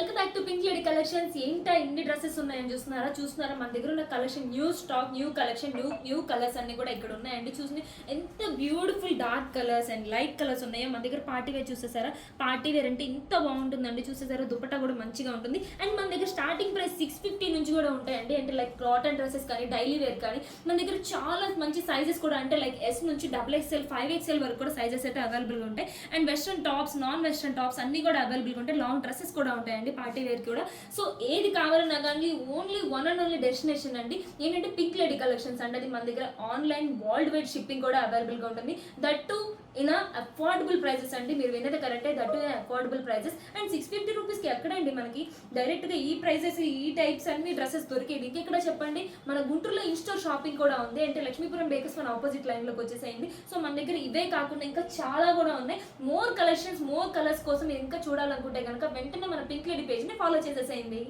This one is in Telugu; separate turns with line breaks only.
Welcome back to pink lady collections. ఏంటా ఇన్ని డ్రెస్సెస్ ఉన్నాయని చూస్తున్నారా మన దగ్గర ఉన్న collection, new stock, new collection, new colours అన్ని కూడా ఇక్కడ ఉన్నాయండి. చూసి ఎంత beautiful dark colours and light colours ఉన్నాయో. మన దగ్గర పార్టీ వేర్ చూసేసారా, పార్టీ వేర్ అంటే ఇంత బాగుంటుందండి. చూసేసారా, దుపట్టా కూడా మంచిగా ఉంటుంది. అండ్ మన దగ్గర స్టార్టింగ్ ప్రైస్ 650 నుంచి కూడా ఉంటాయండి. అంటే లైక్ కాటన్ డ్రెస్సెస్ కానీ, డైలీ వేర్ కానీ మన దగ్గర చాలా మంచి సైజెస్ కూడా, అంటే లైక్ ఎస్ నుంచి XXL 5XL వరకు కూడా సైజెస్ అయితే అవైలబుల్గా ఉంటాయి. And western tops, non western tops అన్ని కూడా అవైలబుల్గా ఉంటాయి. లాంగ్ డ్రెస్సెస్ కూడా ఉంటాయండి పార్టీ వేర్ కూడా. సో ఏది కావాలన్నా కానీ only one and only destination అండి ఏంటంటే పింక్ లేడీ కలెక్షన్స్ అండి. అది మన దగ్గర ఆన్లైన్ వరల్డ్ వైడ్ షిప్పింగ్ కూడా అవైలబుల్గా ఉంటుంది. That too in affordable prices అండి. మీరు విన్నది కరెక్టే, that too affordable prices. And 650 రూపీస్కి ఎక్కడండి మనకి డైరెక్ట్గా ఈ ప్రైజెస్, ఈ టైప్స్ అన్ని డ్రెస్సెస్ దొరికేది ఇంకెక్కడ చెప్పండి. మన గుంటూరులో ఇన్స్టోర్ షాపింగ్ కూడా ఉంది. అంటే లక్ష్మీపురం బేకర్స్ మన ఆపోజిట్ లైన్లోకి వచ్చేసేయండి. సో మన దగ్గర ఇవే కాకుండా ఇంకా చాలా కూడా ఉన్నాయి. మోర్ కలెక్షన్స్, మోర్ కలర్స్ కోసం మీరు ఇంకా చూడాలనుకుంటే కనుక వెంటనే మన పింక్ లేడీ పేజ్ని ఫాలో చేసేసేయండి.